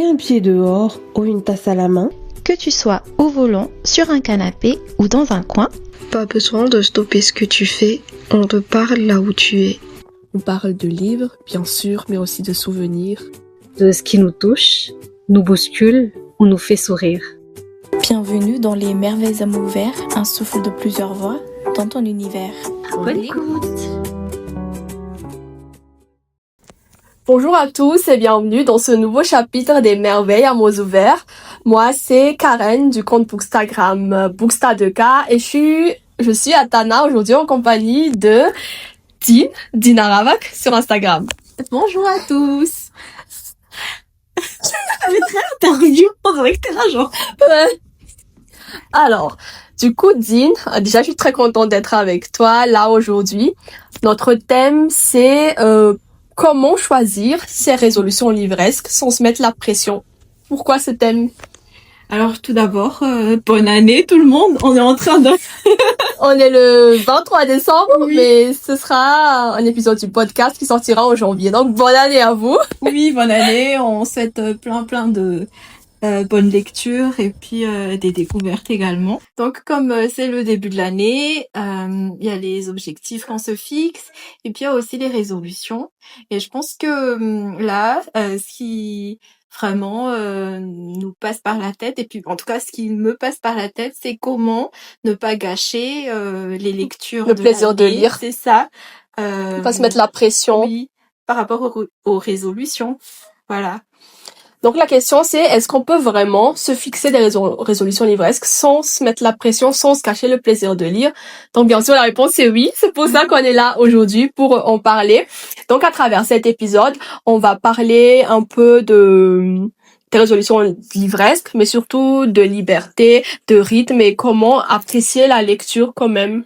T'aies un pied dehors ou une tasse à la main, que tu sois au volant, sur un canapé ou dans un coin, pas besoin de stopper ce que tu fais, on te parle là où tu es. On parle de livres, bien sûr, mais aussi de souvenirs. De ce qui nous touche, nous bouscule ou nous fait sourire. Bienvenue dans les merveilles à mots ouverts, un souffle de plusieurs voix dans ton univers. bonne écoute. Bonjour à tous et bienvenue dans ce nouveau chapitre des merveilles à mots ouverts. Moi, c'est Karen du compte Bookstagram Booksta2K et je suis à Tana aujourd'hui en compagnie de Dina Ravak sur Instagram. Bonjour à tous. Interview, on dirait que t'es là, genre. Alors, du coup, Dean, déjà, je suis très contente d'être avec toi là aujourd'hui. Notre thème, c'est comment choisir ses résolutions livresques sans se mettre la pression. Pourquoi ce thème? Alors, tout d'abord, bonne année tout le monde. On est en train de... On est le 23 décembre, oui. Mais ce sera un épisode du podcast qui sortira en janvier. Donc, bonne année à vous. Oui, bonne année. On souhaite plein de bonnes lectures et puis des découvertes également. Donc, comme c'est le début de l'année, il y a les objectifs qu'on se fixe et puis il y a aussi les résolutions. Et je pense que là, ce qui vraiment nous passe par la tête, et puis en tout cas ce qui me passe par la tête, c'est comment ne pas gâcher les lectures, le plaisir de lire, c'est ça, ne pas se mettre la pression, oui, par rapport aux résolutions, voilà. Donc la question c'est, est-ce qu'on peut vraiment se fixer des résolutions livresques sans se mettre la pression, sans se cacher le plaisir de lire? Donc bien sûr la réponse c'est oui, c'est pour ça qu'on est là aujourd'hui pour en parler. Donc à travers cet épisode, on va parler un peu des résolutions livresques, mais surtout de liberté, de rythme et comment apprécier la lecture quand même.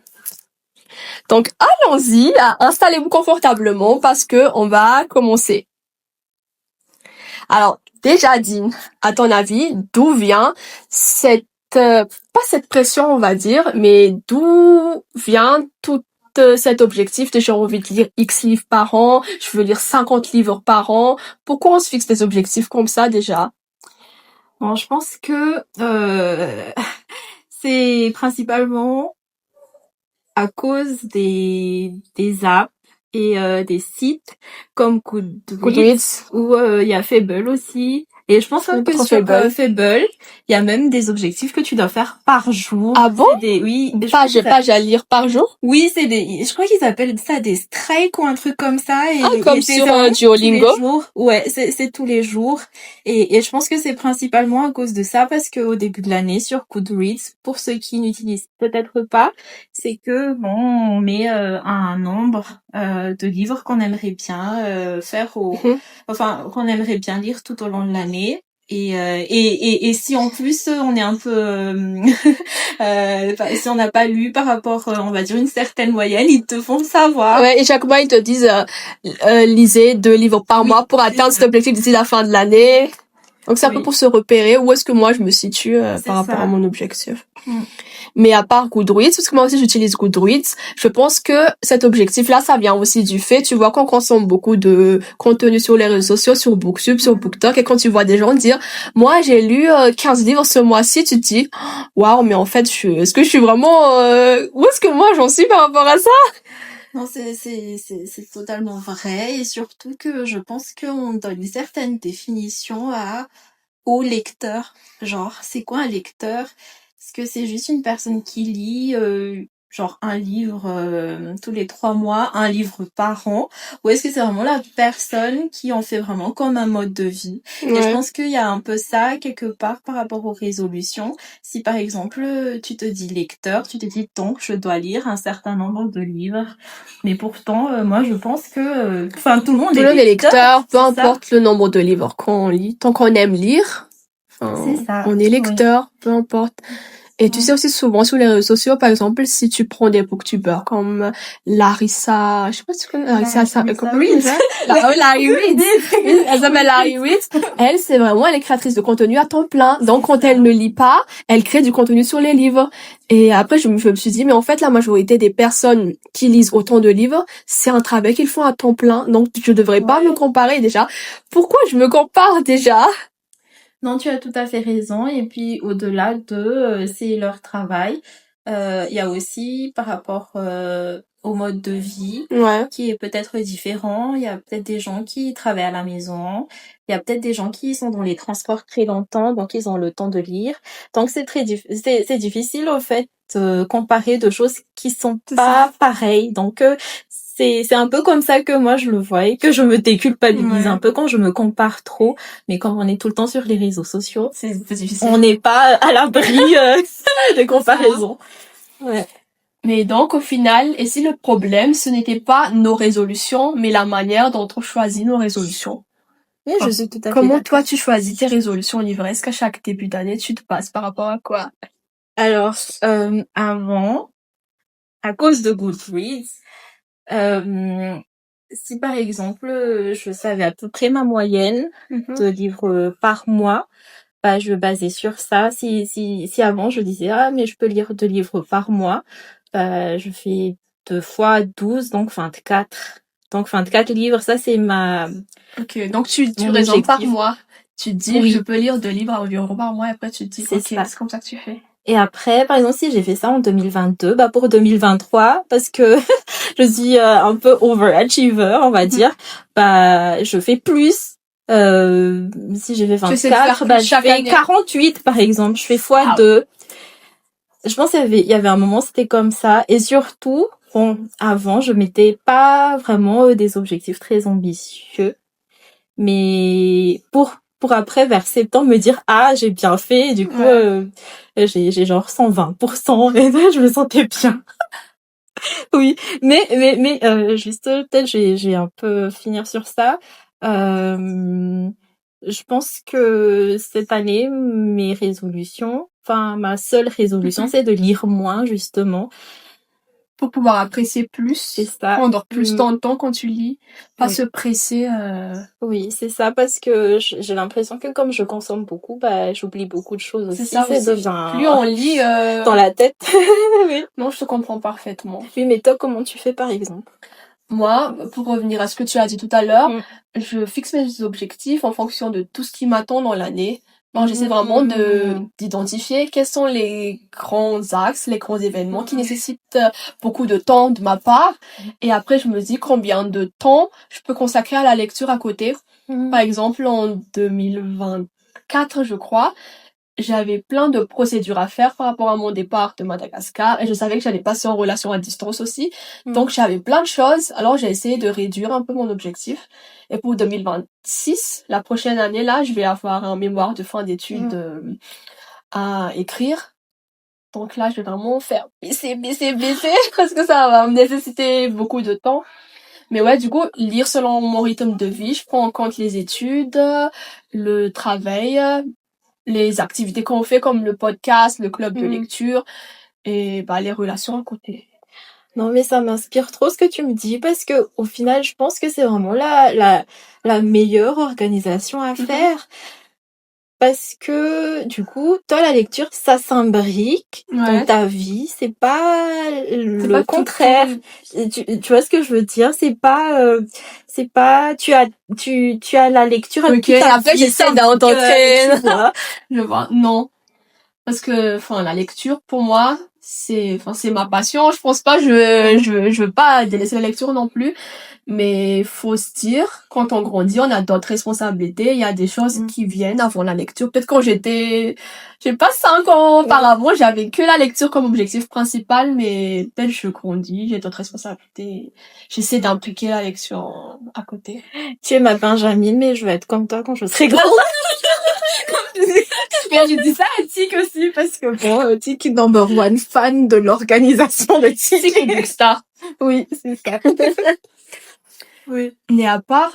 Donc allons-y, installez-vous confortablement parce que on va commencer. Alors, déjà, Dean, à ton avis, d'où vient pas cette pression, on va dire, mais d'où vient tout cet objectif de j'ai envie de lire X livres par an, je veux lire 50 livres par an. Pourquoi on se fixe des objectifs comme ça, déjà? Bon, je pense que c'est principalement à cause des apps et des sites comme Goodreads ou il y a Fable aussi. Et je pense que sur Fable, il y a même des objectifs que tu dois faire par jour. Ah bon? Oui. Page à lire par jour? Oui, je crois qu'ils appellent ça des strikes ou un truc comme ça. Comme sur Duolingo? Ouais, c'est tous les jours. Et je pense que c'est principalement à cause de ça parce que au début de l'année sur Goodreads, pour ceux qui n'utilisent peut-être pas, c'est que bon, on met un nombre de livres qu'on aimerait bien faire enfin qu'on aimerait bien lire tout au long de l'année. Et si en plus on est un peu si on n'a pas lu par rapport on va dire une certaine moyenne, ils te font savoir. Ouais, et chaque mois ils te disent lisez 2 livres par mois pour atteindre cet objectif d'ici la fin de l'année. Donc c'est un peu pour se repérer où est-ce que moi je me situe par rapport à mon objectif. Mais à part Goodreads, parce que moi aussi j'utilise Goodreads, je pense que cet objectif-là, ça vient aussi du fait, tu vois, qu'on consomme beaucoup de contenu sur les réseaux sociaux, sur Booktube, sur BookTok, et quand tu vois des gens dire, moi j'ai lu 15 livres ce mois-ci, tu te dis, waouh, mais en fait, est-ce que je suis vraiment, où est-ce que moi j'en suis par rapport à ça? Non, c'est totalement vrai, et surtout que je pense qu'on donne une certaine définition au lecteur. Genre, c'est quoi un lecteur? Est-ce que c'est juste une personne qui lit genre un livre tous les 3 mois, un livre par an, ou est-ce que c'est vraiment la personne qui en fait vraiment comme un mode de vie? Ouais. Et je pense qu'il y a un peu ça quelque part par rapport aux résolutions. Si par exemple tu te dis lecteur, tu te dis donc je dois lire un certain nombre de livres, mais pourtant moi je pense que tout le monde est lecteur, peu importe le nombre de livres qu'on lit, tant qu'on aime lire. C'est ça. On est lecteur, peu importe. Et tu sais aussi souvent sur les réseaux sociaux, par exemple, si tu prends des booktubers comme Larissa, je sais pas si tu connais Larissa Reed. Larry Reed. Elle s'appelle Larry Reed. Elle, c'est vraiment, elle est créatrice de contenu à temps plein. Donc, quand elle ne lit pas, elle crée du contenu sur les livres. Et après, je me suis dit, mais en fait, la majorité des personnes qui lisent autant de livres, c'est un travail qu'ils font à temps plein. Donc, je devrais pas me comparer déjà. Pourquoi je me compare déjà? Non, tu as tout à fait raison. Et puis, au-delà de, c'est leur travail. Il y a aussi par rapport au mode de vie Ouais. qui est peut-être différent. Il y a peut-être des gens qui travaillent à la maison. Il y a peut-être des gens qui sont dans les transports très longtemps, donc ils ont le temps de lire. Donc c'est c'est difficile au fait de comparer deux choses qui sont pas pareilles. Donc c'est un peu comme ça que moi je le vois et que je me déculpabilise un peu quand je me compare trop. Mais comme on est tout le temps sur les réseaux sociaux, C'est difficile. on n'est pas à l'abri de comparaison. Ouais. Mais donc, au final, et si le problème, ce n'était pas nos résolutions, mais la manière dont on choisit nos résolutions? Oui, je suis tout à fait Comment d'accord. toi, tu choisis tes résolutions livresques à chaque début d'année? Tu te passes par rapport à quoi? Alors, avant, à cause de Goodreads, si par exemple, je savais à peu près ma moyenne de livres par mois, bah, je me basais sur ça. Si avant je disais, ah, mais je peux lire 2 livres par mois, bah, je fais 2 fois 12, donc 24. Donc 24 livres, ça c'est Ok, donc tu mon raisonnes par objectif. mois. Tu te dis, Oui. je peux lire 2 livres environ par mois, et après tu te dis, C'est ok, ça. c'est comme ça que tu fais. Et après, par exemple, si j'ai fait ça en 2022, bah pour 2023, parce que je suis un peu overachiever, on va dire, bah je fais plus. Si j'ai fait Tu essaies de 24, faire bah plus je chaque fais année. 48 par exemple, je fais x2. Je pense qu'il y avait un moment c'était comme ça, et surtout, bon, avant je m'étais pas vraiment des objectifs très ambitieux, mais pour après vers septembre me dire ah j'ai bien fait, et du coup j'ai genre 120% et là je me sentais bien. Oui, mais juste peut-être j'ai un peu finir sur ça. Je pense que cette année ma seule résolution c'est de lire moins justement. Pour pouvoir apprécier plus, C'est ça. prendre plus ton temps quand tu lis, pas Oui. se presser. Oui, c'est ça, parce que j'ai l'impression que comme je consomme beaucoup, bah j'oublie beaucoup de choses aussi. C'est ça aussi. devient Plus on lit, dans la tête. Oui. Non, je te comprends parfaitement. Oui, mais toi, comment tu fais par exemple? Moi, pour revenir à ce que tu as dit tout à l'heure, je fixe mes objectifs en fonction de tout ce qui m'attend dans l'année. Donc, j'essaie vraiment d'identifier quels sont les grands axes, les grands événements qui nécessitent beaucoup de temps de ma part. Et après, je me dis combien de temps je peux consacrer à la lecture à côté. Par exemple, en 2024, je crois, j'avais plein de procédures à faire par rapport à mon départ de Madagascar et je savais que j'allais passer en relation à distance aussi. Donc j'avais plein de choses. Alors j'ai essayé de réduire un peu mon objectif. Et pour 2026, la prochaine année là, je vais avoir un mémoire de fin d'études à écrire. Donc là, je vais vraiment faire baisser parce que ça va me nécessiter beaucoup de temps. Mais ouais, du coup, lire selon mon rythme de vie, je prends en compte les études, le travail, les activités qu'on fait comme le podcast, le club de lecture et bah les relations à côté. Non, mais ça m'inspire trop ce que tu me dis, parce que au final, je pense que c'est vraiment la meilleure organisation à faire. Parce que du coup, toi, la lecture, ça s'imbrique dans ta vie. C'est pas le contraire. Tu vois ce que je veux dire? C'est pas tu as la lecture. Ok, et après j'essaie d'entraîner. Tu vois. Je vois. Non. Parce que, la lecture, pour moi, c'est ma passion. Je pense pas, je veux pas délaisser la lecture non plus. Mais faut se dire, quand on grandit, on a d'autres responsabilités. Il y a des choses qui viennent avant la lecture. Peut-être quand j'ai pas 5 ans auparavant, j'avais que la lecture comme objectif principal, mais peut-être je grandis, j'ai d'autres responsabilités. J'essaie d'impliquer la lecture à côté. Tu es ma Benjamin, mais je vais être comme toi quand je serai grande. J'ai dit ça à Tic aussi, parce que bon, Tic est number one fan de l'organisation de Tic et Gusta. Oui, c'est ça. Oui. Mais à part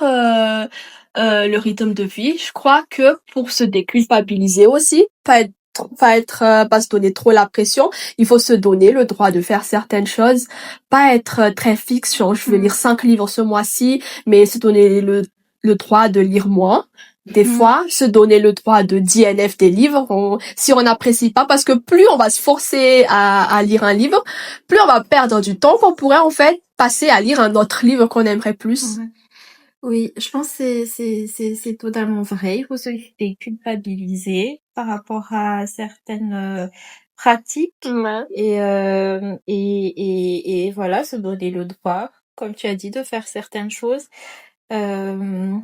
le rythme de vie, je crois que pour se déculpabiliser aussi, pas se donner trop la pression, il faut se donner le droit de faire certaines choses, pas être très fixe, genre je vais lire 5 livres ce mois-ci, mais se donner le droit de lire moins. Des fois, se donner le droit de DNF des livres, si on n'apprécie pas, parce que plus on va se forcer à lire un livre, plus on va perdre du temps qu'on pourrait en fait passer à lire un autre livre qu'on aimerait plus. Oui, je pense que c'est totalement vrai. Il faut se déculpabiliser par rapport à certaines pratiques Ouais. et voilà, se donner le droit, comme tu as dit, de faire certaines choses. Euh,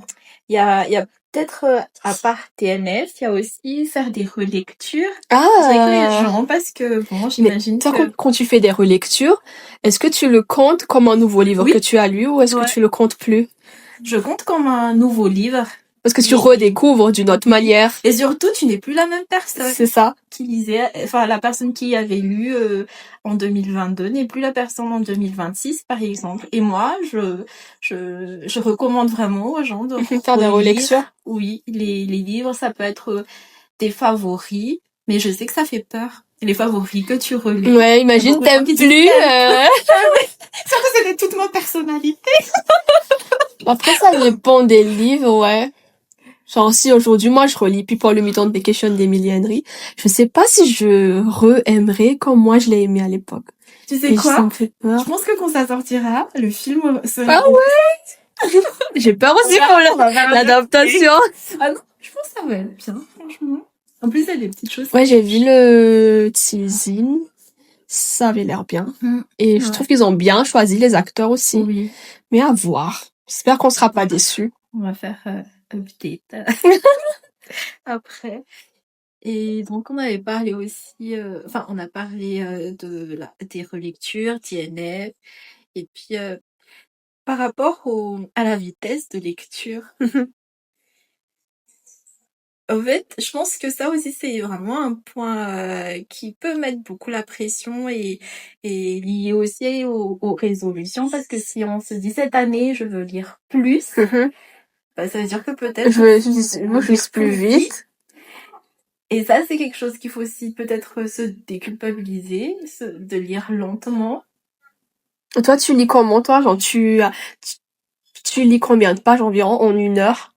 il y a peut-être, à part TNF, il y a aussi faire des relectures avec les gens parce que, bon, Mais j'imagine toi, que... quand tu fais des relectures, est-ce que tu le comptes comme un nouveau livre Oui. que tu as lu ou est-ce que Ouais. tu le comptes plus? Je compte comme un nouveau livre. Parce que tu Oui. redécouvres d'une autre manière. Et surtout, tu n'es plus la même personne C'est ça. qui lisait, enfin, la personne qui avait lu en 2022 n'est plus la personne en 2026, par exemple. Et moi, je recommande vraiment aux gens de Faire des relire. relectures. Oui, les livres, ça peut être tes favoris, mais je sais que ça fait peur. Les favoris que tu relis. Ouais, imagine, beaucoup de t'aimes gens qui disent plus. Surtout, c'était toute ma personnalité. Après, ça dépend des livres, ouais. Genre, si aujourd'hui, moi, je relis People le Mutant Vacation d'Emily Henry, je sais pas si je re-aimerais comme moi je l'ai aimé à l'époque. Tu sais Et ça quoi? me fait peur. Je pense que quand ça sortira, le film sera... Ah ouais? J'ai peur aussi pour l'adaptation. Ah non, je pense que ça va être bien, franchement. En plus, il y a des petites choses. Ouais, j'ai vu le teasing. Ça avait l'air bien. Et je Ouais. trouve qu'ils ont bien choisi les acteurs aussi. Oui, Mais à voir. J'espère qu'on sera pas déçus. on va faire update après. Et donc, on avait parlé aussi, enfin, on a parlé des relectures, TNF, et puis par rapport à la vitesse de lecture. En fait, je pense que ça aussi, c'est vraiment un point qui peut mettre beaucoup la pression et lié aussi aux résolutions, parce que si on se dit cette année, je veux lire plus, bah, ça veut dire que peut-être Je veux juste plus vite. Et ça, c'est quelque chose qu'il faut aussi peut-être se déculpabiliser, de lire lentement. Et toi, tu lis comment, toi? Genre, tu lis combien de pages environ en 1 heure?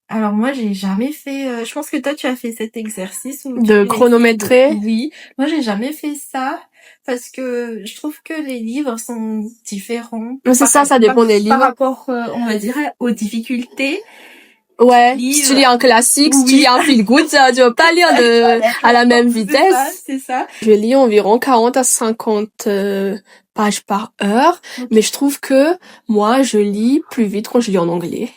Alors moi, j'ai jamais fait... je pense que toi, tu as fait cet exercice où De tu chronométrer? Oui, moi, j'ai jamais fait ça parce que je trouve que les livres sont différents. Mais c'est ça dépend des livres. Par rapport, on va dire, aux difficultés. Ouais, si tu lis un classique, si tu lis un feel good, tu vas pas lire à la même vitesse. C'est ça. Je lis environ 40 à 50 pages par heure, mais je trouve que moi, je lis plus vite quand je lis en anglais.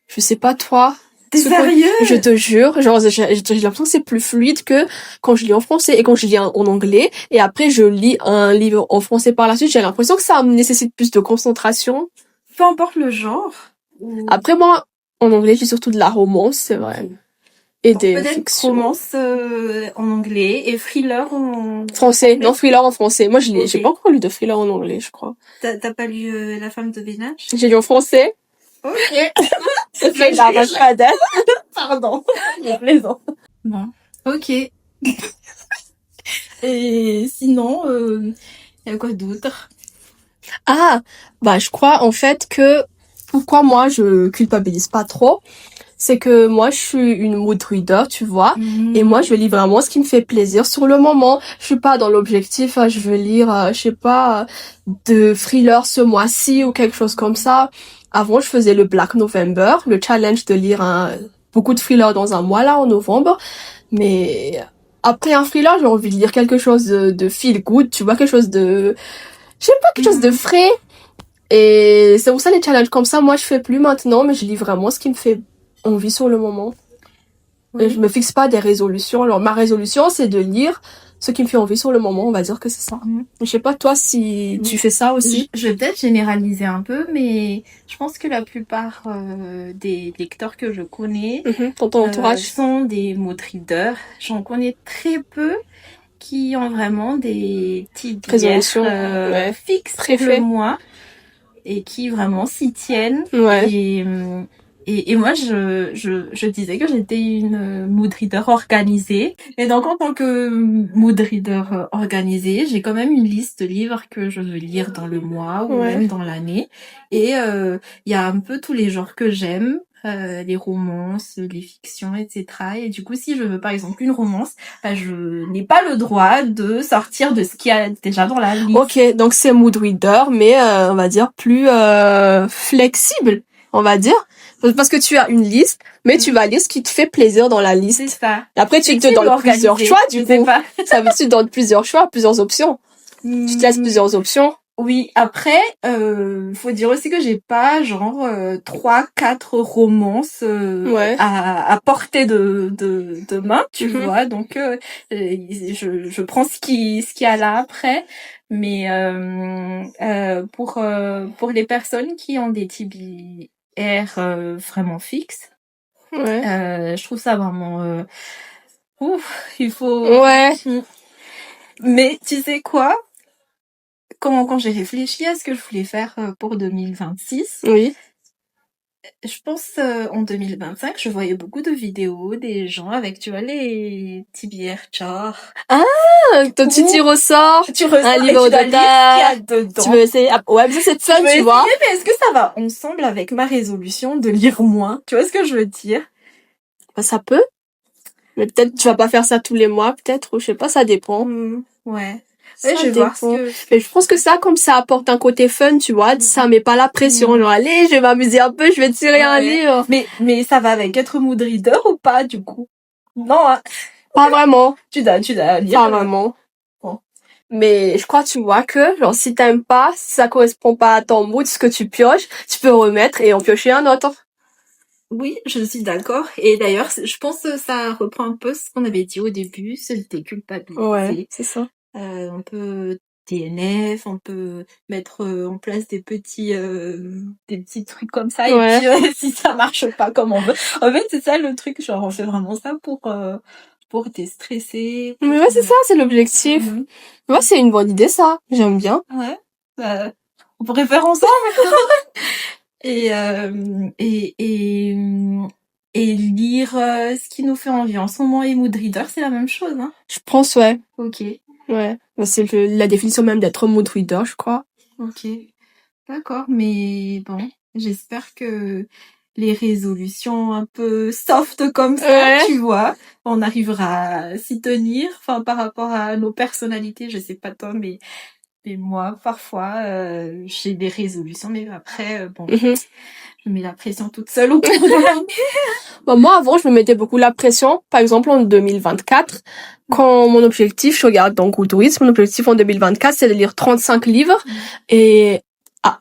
Je sais pas toi. T'es sérieux? Je te jure, genre j'ai l'impression que c'est plus fluide que quand je lis en français et quand je lis en anglais. Et après, je lis un livre en français par la suite, j'ai l'impression que ça me nécessite plus de concentration. Peu importe le genre. Après, moi, en anglais, je lis surtout de la romance, c'est vrai. Et des Peut-être fictions. romance en anglais et thriller en... Français, non, thriller en français. Moi, j'ai Ok. pas encore lu de thriller en anglais, je crois. T'as pas lu La femme de ménage? J'ai lu en français. Ok. Pardon. Je plaisante. Bon. Ok. Et sinon, y a quoi d'autre? Ah, bah, je crois, en fait, que pourquoi moi, je culpabilise pas trop, c'est que moi, je suis une mood reader, tu vois. Et moi, je lis vraiment ce qui me fait plaisir sur le moment. Je suis pas dans l'objectif, je veux lire, je sais pas, de thriller ce mois-ci ou quelque chose comme ça. Avant, je faisais le Black November, le challenge de lire beaucoup de thrillers dans un mois, là, en novembre. Mais après un thriller, j'ai envie de lire quelque chose de feel good, tu vois, quelque chose de, je sais pas, quelque chose de frais. Et c'est pour ça les challenges comme ça, moi, je fais plus maintenant, mais je lis vraiment ce qui me fait envie sur le moment. Oui. Et je me fixe pas des résolutions. Alors, ma résolution, c'est de lire ce qui me fait envie sur le moment, on va dire que c'est ça. Je sais pas, toi, si tu fais ça aussi. Je vais peut-être généraliser un peu, mais je pense que la plupart des lecteurs que je connais Dans ton entourage. sont des mood readers. J'en connais très peu qui ont vraiment des petites Résolutions, bières, fixes Très le fait. mois et qui vraiment s'y tiennent. Ouais. Et moi, je disais que j'étais une mood reader organisée. Et donc, en tant que mood reader organisée, j'ai quand même une liste de livres que je veux lire dans le mois ou même dans l'année. Et il y a un peu tous les genres que j'aime. Les romances, les fictions, etc. Et du coup, si je veux par exemple une romance, bah, je n'ai pas le droit de sortir de ce qu'il y a déjà dans la liste. Ok, donc c'est mood reader, mais on va dire plus flexible. on va dire. Parce que tu as une liste, mais tu vas lire ce qui te fait plaisir dans la liste. C'est ça. Et après, tu te donnes plusieurs choix, du coup. Pas. Ça veut dire que tu te donnes plusieurs choix, plusieurs options. Tu te laisses plusieurs options. Oui, après, faut dire aussi que j'ai pas genre 3-4 romances à portée de main, tu vois. Donc je prends ce qui y a là après, mais pour les personnes qui ont des TBR vraiment fixes, je trouve ça vraiment il faut Mais tu sais quoi? Quand j'ai réfléchi à ce que je voulais faire pour 2026, je pense en 2025, je voyais beaucoup de vidéos des gens avec, tu vois, les TBR chart. Ah, ton petit ressort, un livre de tâches. Tu veux essayer? Ouais, mais c'est fun, tu vois. Mais est-ce que ça va ensemble avec ma résolution de lire moins? Tu vois ce que je veux dire? Bah, ça peut. Mais peut-être tu vas pas faire ça tous les mois, peut-être, ou je sais pas, ça dépend. Ouais. Ouais, je vais voir Mais je pense que ça, comme ça apporte un côté fun, tu vois, ça met pas la pression. Genre, allez, je vais m'amuser un peu, je vais tirer un livre. Mais ça va avec être mood reader ou pas, du coup? Non, hein. Pas vraiment. Tu dois lire. Pas vraiment. Bon. Mais je crois, tu vois, que, genre, si t'aimes pas, si ça correspond pas à ton mood, ce que tu pioches, tu peux remettre et en piocher un autre. Oui, je suis d'accord. Et d'ailleurs, je pense que ça reprend un peu ce qu'on avait dit au début, c'est le déculpabiliser. Ouais, c'est ça. On peut DNF, on peut mettre en place des petits trucs comme ça et puis si ça marche pas comme on veut. En fait, c'est ça le truc, genre on fait vraiment ça pour déstresser. Mais ouais, c'est ça, c'est l'objectif. Ouais, c'est une bonne idée ça. J'aime bien. Ouais. On pourrait faire ensemble. et lire ce qui nous fait envie en ce moment et mood reader, c'est la même chose, hein. Je pense, ouais. Ok. Ouais. C'est la définition même d'être mood reader, je crois. Ok. D'accord, mais bon, j'espère que les résolutions un peu soft comme ça, tu vois, on arrivera à s'y tenir, enfin, par rapport à nos personnalités, je sais pas toi, mais moi, parfois, j'ai des résolutions, mais après, bon, je mets la pression toute seule au cours de l'année. Bah, moi, avant, je me mettais beaucoup la pression. Par exemple, en 2024, quand mon objectif, je regarde dans Goodreads, mon objectif en 2024, c'est de lire 35 livres. Et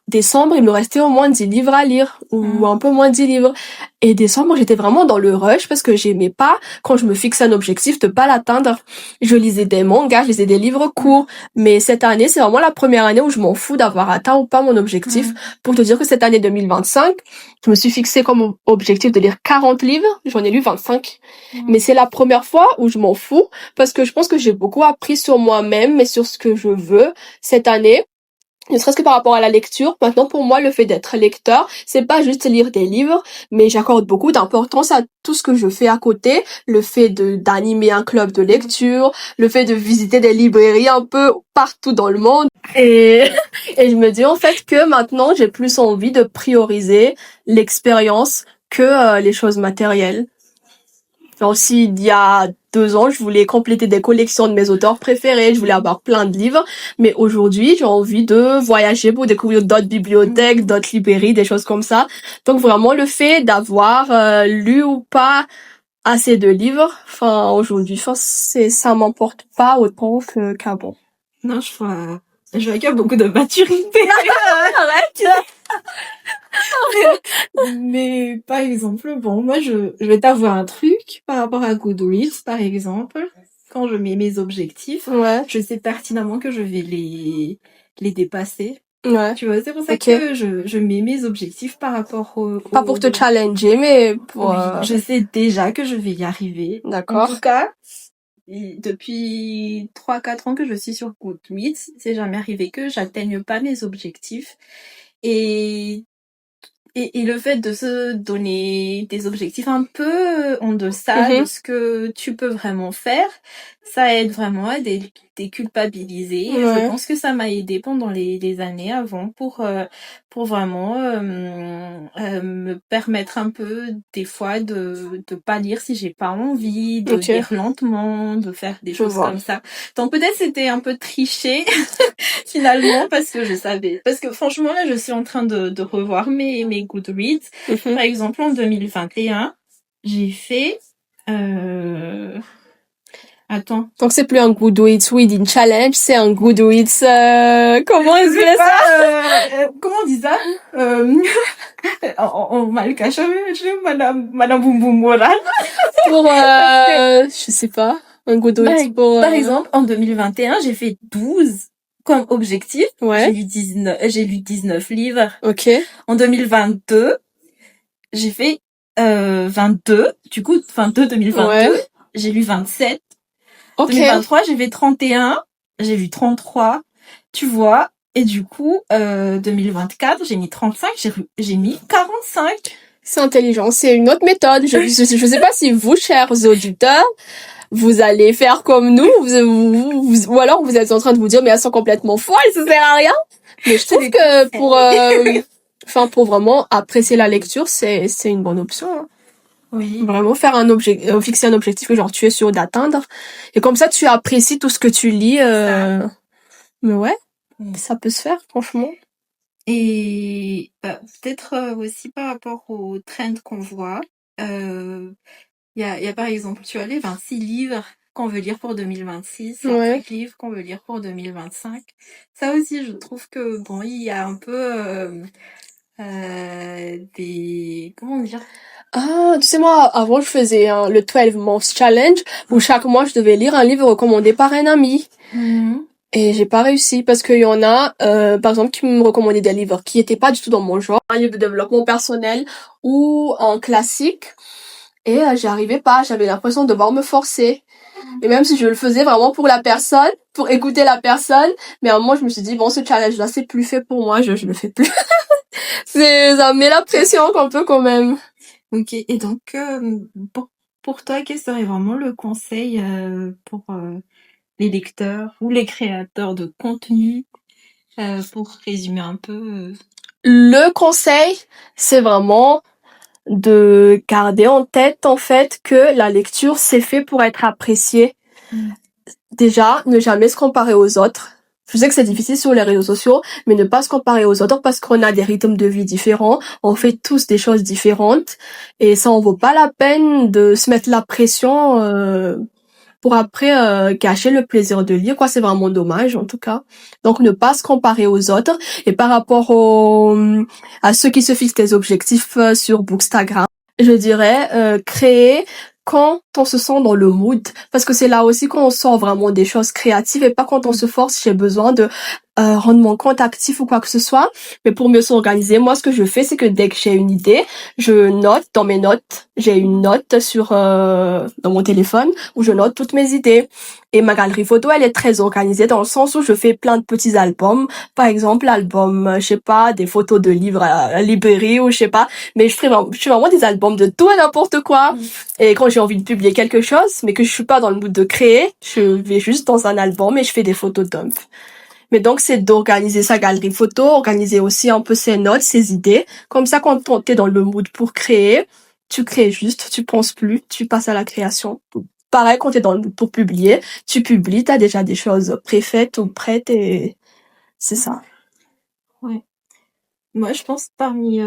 décembre, il me restait au moins 10 livres à lire, ou un peu moins de 10 livres. Et décembre, j'étais vraiment dans le rush parce que j'aimais pas, quand je me fixe un objectif, de pas l'atteindre. Je lisais des mangas, je lisais des livres courts. Mais cette année, c'est vraiment la première année où je m'en fous d'avoir atteint ou pas mon objectif. Pour te dire que cette année 2025, je me suis fixé comme objectif de lire 40 livres. J'en ai lu 25. Mais c'est la première fois où je m'en fous parce que je pense que j'ai beaucoup appris sur moi-même et sur ce que je veux cette année. Ne serait-ce que par rapport à la lecture. Maintenant, pour moi, le fait d'être lecteur, c'est pas juste lire des livres, mais j'accorde beaucoup d'importance à tout ce que je fais à côté. Le fait d'animer un club de lecture, le fait de visiter des librairies un peu partout dans le monde. Et je me dis en fait que maintenant, j'ai plus envie de prioriser l'expérience que les choses matérielles. Genre, s'il y a 2 ans, je voulais compléter des collections de mes auteurs préférés, je voulais avoir plein de livres, mais aujourd'hui, j'ai envie de voyager pour découvrir d'autres bibliothèques, d'autres librairies, des choses comme ça. Donc vraiment, le fait d'avoir lu ou pas assez de livres, enfin, aujourd'hui, ça m'emporte pas autant qu'avant. Non, je vois qu'il y a beaucoup de maturité. Arrête. Mais par exemple, bon, moi je vais t'avouer un truc par rapport à Goodreads, par exemple. Quand je mets mes objectifs, je sais pertinemment que je vais les dépasser. Ouais. Tu vois, c'est pour ça que je mets mes objectifs par rapport pas pour te challenger, mais pour... Oui, je sais déjà que je vais y arriver. D'accord. En tout cas, depuis 3-4 ans que je suis sur Goodreads, c'est jamais arrivé que j'atteigne pas mes objectifs. Et le fait de se donner des objectifs un peu en deçà de ce que tu peux vraiment faire, ça aide vraiment à déculpabiliser. Je pense que ça m'a aidé pendant les années avant pour vraiment me permettre un peu des fois de pas lire si j'ai pas envie, de lire lentement, de faire des choses comme ça. Donc peut-être c'était un peu triché finalement parce que je savais. Parce que franchement là je suis en train de revoir mes les Goodreads. Mhm. Par exemple, en 2021, j'ai fait... Attends. Donc c'est plus un Goodreads Reading Challenge, c'est un Goodreads comment Je est-ce sais que ça pas, comment on dit ça en malgache, Madame Boum Boum Moral. pour je sais pas, un Goodreads pour Par exemple, en 2021, j'ai fait 12 comme objectif. ouais. J'ai lu 19 livres. OK. En 2022, j'ai fait 22. Du coup, 2022, Ouais. j'ai lu 27. OK. 2023, j'ai fait 31. J'ai lu 33. Tu vois. Et du coup, 2024, j'ai mis 35. J'ai mis 45. C'est intelligent, c'est une autre méthode. Je sais pas si vous, chers auditeurs, vous allez faire comme nous, ou alors vous êtes en train de vous dire, mais elles sont complètement folles, ça sert à rien. Mais je trouve que pour vraiment apprécier la lecture, c'est une bonne option. Hein. Oui. Vraiment faire fixer un objectif que genre tu es sûr d'atteindre. Et comme ça, tu apprécies tout ce que tu lis. Mais ouais, ça peut se faire, franchement. Et peut-être aussi par rapport aux trends qu'on voit, il y a par exemple, tu as les 26 livres qu'on veut lire pour 2026, 25 livres qu'on veut lire pour 2025. Ça aussi, je trouve que bon, il y a un peu des... Comment dire? Ah, tu sais, moi, avant, je faisais le 12 Months Challenge, où chaque mois, je devais lire un livre recommandé par un ami. Et j'ai pas réussi parce qu'il y en a, par exemple, qui me recommandaient des livres qui étaient pas du tout dans mon genre. Un livre de développement personnel ou un classique. Et j'y arrivais pas, j'avais l'impression de devoir me forcer. Et même si je le faisais vraiment pour la personne, pour écouter la personne, mais à un moment, je me suis dit, bon, ce challenge-là, c'est plus fait pour moi, je le fais plus. Ça met la pression un peu quand même. Ok, et donc, pour toi, quel serait vraiment le conseil pour les lecteurs ou les créateurs de contenu, pour résumer un peu? Le conseil, c'est vraiment de garder en tête, en fait, que la lecture, c'est fait pour être appréciée. Déjà, ne jamais se comparer aux autres. Je sais que c'est difficile sur les réseaux sociaux, mais ne pas se comparer aux autres parce qu'on a des rythmes de vie différents, on fait tous des choses différentes, et ça en vaut pas la peine de se mettre la pression pour après gâcher le plaisir de lire, quoi. C'est vraiment dommage, en tout cas. Donc, ne pas se comparer aux autres. Et par rapport à ceux qui se fixent des objectifs sur Bookstagram, je dirais créer quand on se sent dans le mood, parce que c'est là aussi qu'on sort vraiment des choses créatives et pas quand on se force. J'ai besoin de rendre mon compte actif ou quoi que ce soit, mais pour mieux s'organiser, moi ce que je fais, c'est que dès que j'ai une idée, je note dans mes notes. J'ai une note sur dans mon téléphone où je note toutes mes idées. Et ma galerie photo, elle est très organisée dans le sens où je fais plein de petits albums. Par exemple, l'album, je sais pas, des photos de livres à la librairie ou je sais pas. Mais je fais vraiment des albums de tout et n'importe quoi. Et quand j'ai envie de publier quelque chose, mais que je suis pas dans le mood de créer, je vais juste dans un album et je fais des photos dump. Mais donc, c'est d'organiser sa galerie photo, organiser aussi un peu ses notes, ses idées. Comme ça, quand t'es dans le mood pour créer, tu crées juste, tu penses plus, tu passes à la création. Pareil, quand t'es dans le mood pour publier, tu publies, t'as déjà des choses préfaites ou prêtes et c'est ça. Ouais. Moi, je pense parmi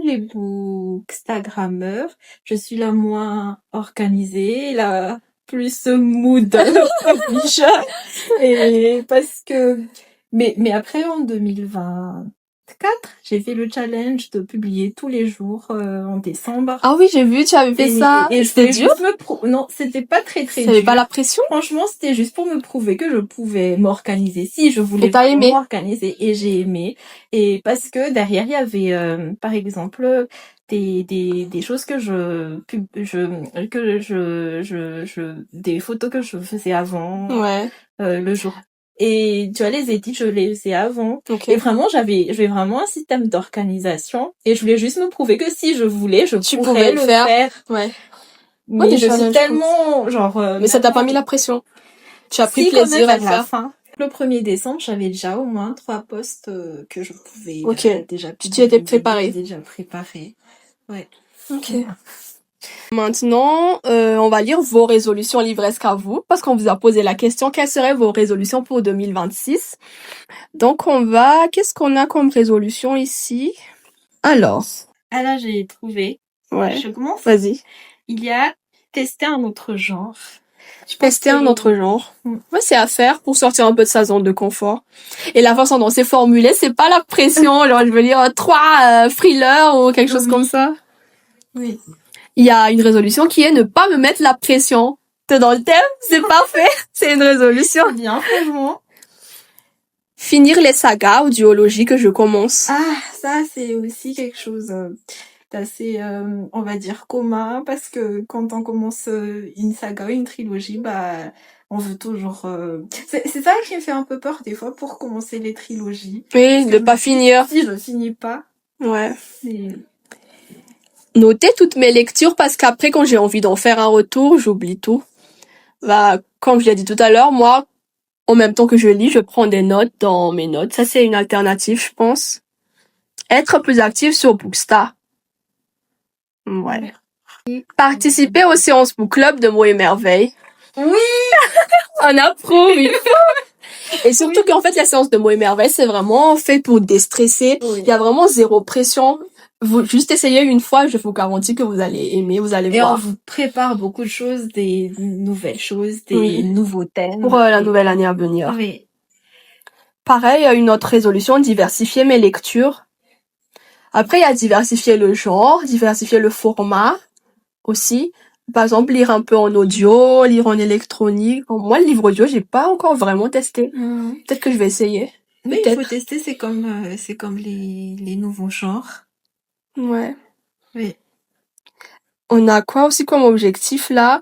les bookstagrammeurs, je suis la moins organisée, la plus mood publisher. Et parce que, mais après en 2024, j'ai fait le challenge de publier tous les jours en décembre. Ah oui, j'ai vu, tu avais fait ça. Et c'était dur. Non, c'était pas très Tu dur. avais pas la pression? Franchement, c'était juste pour me prouver que je pouvais m'organiser si je voulais Et t'as aimé? m'organiser. Et j'ai aimé. Et parce que derrière, il y avait, par exemple, des choses que des photos que je faisais avant, Ouais. le jour. Et tu vois, les édits, je les faisais avant. Okay. Et vraiment, j'avais vraiment un système d'organisation. Et je voulais juste me prouver que si je voulais, tu pourrais le faire. Ouais. Mais je suis tellement, genre... mais ça t'a pas mis la pression. Tu as pris plaisir à le faire. Fin. Le 1er décembre, j'avais déjà au moins 3 posts que je pouvais déjà... Tu t'y étais préparée. Déjà préparée. Ouais. Ok. Maintenant, on va lire vos résolutions livresques à vous, parce qu'on vous a posé la question, quelles seraient vos résolutions pour 2026? Donc, qu'est-ce qu'on a comme résolution ici? Alors, Ah là, j'ai trouvé. ouais, Je commence. vas-y. Il y a tester un autre genre. Tester un autre genre. Ouais, c'est à faire pour sortir un peu de sa zone de confort. Et la façon dont c'est formulé, c'est pas la pression, genre je veux dire 3 thrillers ou quelque chose comme ça. Oui. Il y a une résolution qui est ne pas me mettre la pression. T'es dans le thème, c'est parfait. C'est une résolution. C'est bien, franchement. Finir les sagas ou duologies que je commence. Ah, ça, c'est aussi quelque chose d'assez, on va dire, commun, parce que quand on commence une saga ou une trilogie, bah, on veut toujours... C'est ça qui me fait un peu peur, des fois, pour commencer les trilogies. Oui, de pas finir. Si je finis pas, Ouais. c'est... Noter toutes mes lectures parce qu'après, quand j'ai envie d'en faire un retour, j'oublie tout. Bah, comme je l'ai dit tout à l'heure, moi, en même temps que je lis, je prends des notes dans mes notes. Ça, c'est une alternative, je pense. Être plus active sur Bookstar. Ouais. Participer aux séances book club de Mots et Merveilles. Oui! On approuve une fois. Et surtout qu'en fait, la séance de Mots et Merveilles, c'est vraiment fait pour déstresser. Oui. Il y a vraiment zéro pression. Vous juste essayez une fois, je vous garantis que vous allez aimer, vous allez Et voir. on vous prépare beaucoup de choses, des nouvelles choses, des Oui. nouveaux thèmes. Pour la nouvelle année à venir. Oui. Pareil, une autre résolution, diversifier mes lectures. Après, il y a diversifier le genre, diversifier le format aussi. Par exemple, lire un peu en audio, lire en électronique. Bon, moi, le livre audio, j'ai pas encore vraiment testé. Peut-être que je vais essayer. Oui, il Peut-être. faut tester, c'est comme les nouveaux genres. Ouais. Oui. On a quoi aussi comme objectif là?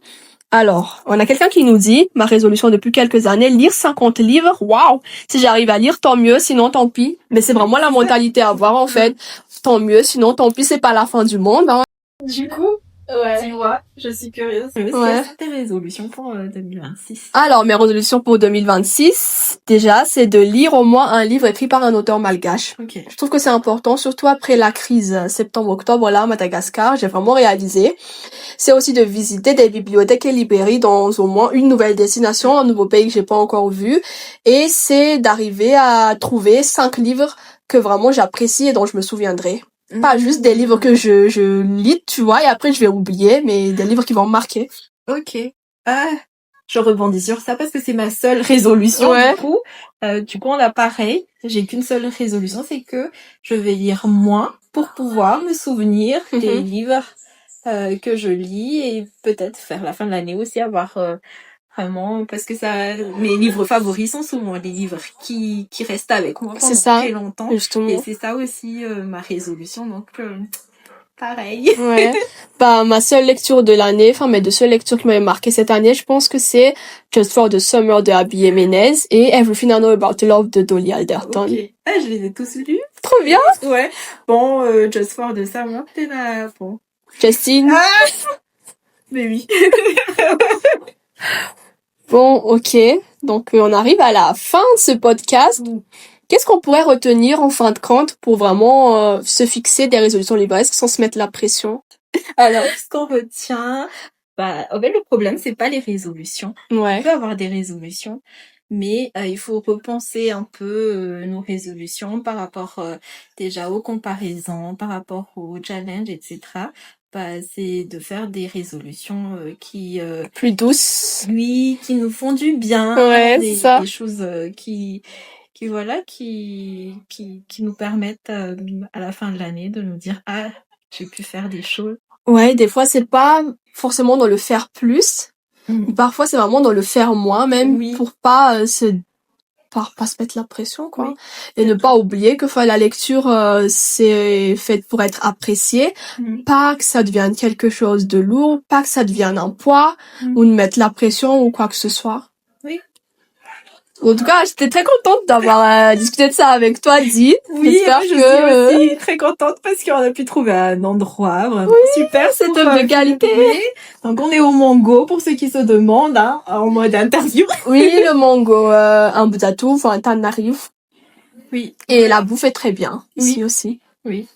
Alors, on a quelqu'un qui nous dit, ma résolution depuis quelques années, lire 50 livres. Waouh! Si j'arrive à lire, tant mieux, sinon tant pis. Mais c'est vraiment la mentalité à avoir en fait. Tant mieux, sinon tant pis, c'est pas la fin du monde. Hein. Du coup, tu vois, je suis curieuse. Quelles sont tes résolutions pour 2026? Alors, mes résolutions pour 2026, déjà, c'est de lire au moins un livre écrit par un auteur malgache. Ok. Je trouve que c'est important, surtout après la crise septembre-octobre là à Madagascar, j'ai vraiment réalisé. C'est aussi de visiter des bibliothèques et librairies dans au moins une nouvelle destination, un nouveau pays que j'ai pas encore vu. Et c'est d'arriver à trouver 5 livres que vraiment j'apprécie et dont je me souviendrai. Pas juste des livres que je lis, tu vois, et après je vais oublier, mais des livres qui vont me marquer. Ok. Je rebondis sur ça parce que c'est ma seule résolution. Ouais. Du coup, on a pareil. J'ai qu'une seule résolution, c'est que je vais lire moins pour pouvoir me souvenir des livres que je lis et peut-être faire la fin de l'année aussi avoir vraiment, parce que ça, mes livres favoris sont souvent les livres qui restent avec moi pendant très longtemps. Justement. Et c'est ça aussi ma résolution, donc pareil. Ouais. Bah, ma seule lecture de l'année, enfin mes 2 seules lectures qui m'avaient marqué cette année, je pense que c'est Just for the Summer de Abby Jimenez et Everything I Know About Love de Dolly Alderton. Ok. Ah, je les ai tous lus. Trop bien. Ouais. Bon, Just for the Summer, t'es là, bon. Justine. Mais oui. Bon, ok. Donc, on arrive à la fin de ce podcast. Qu'est-ce qu'on pourrait retenir en fin de compte pour vraiment se fixer des résolutions livresques sans se mettre la pression? Alors, ce qu'on retient, en fait, le problème, c'est pas les résolutions. Ouais. On peut avoir des résolutions, mais il faut repenser un peu nos résolutions par rapport déjà aux comparaisons, par rapport aux challenges, etc. C'est de faire des résolutions qui plus douces. Oui, qui nous font du bien. Ouais, c'est ça. Des choses qui nous permettent à la fin de l'année de nous dire j'ai pu faire des choses. Ouais, des fois c'est pas forcément dans le faire plus. Parfois c'est vraiment dans le faire moins même pour pas se mettre la pression quoi. Et ne pas oublier que la lecture c'est fait pour être apprécié, pas que ça devienne quelque chose de lourd, pas que ça devienne un poids ou de mettre la pression ou quoi que ce soit. Oui. En tout cas, j'étais très contente d'avoir discuté de ça avec toi, Di. Oui, je suis aussi très contente parce qu'on a pu trouver un endroit vraiment super. Cette œuvre de qualité. Donc, on est au Mango, pour ceux qui se demandent, en mode interview. Oui, le Mango, un Butatu, enfin, Tanarive. Oui. Et la bouffe est très bien, ici aussi. Oui.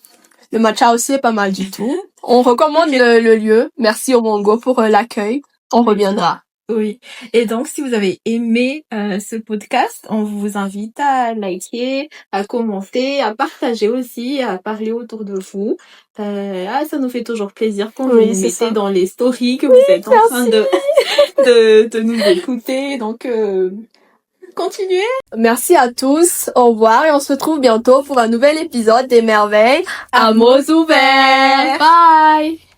Le matcha aussi est pas mal du tout. On recommande le lieu. Merci au Mango pour l'accueil. On reviendra. Oui. Et donc, si vous avez aimé ce podcast, on vous invite à liker, à commenter, à partager aussi, à parler autour de vous. Ça nous fait toujours plaisir quand vous Oui, c'est mettez ça. dans les stories que vous êtes en train de nous écouter. Donc, continuez. Merci à tous, au revoir et on se retrouve bientôt pour un nouvel épisode des merveilles À mots ouverts. Bye!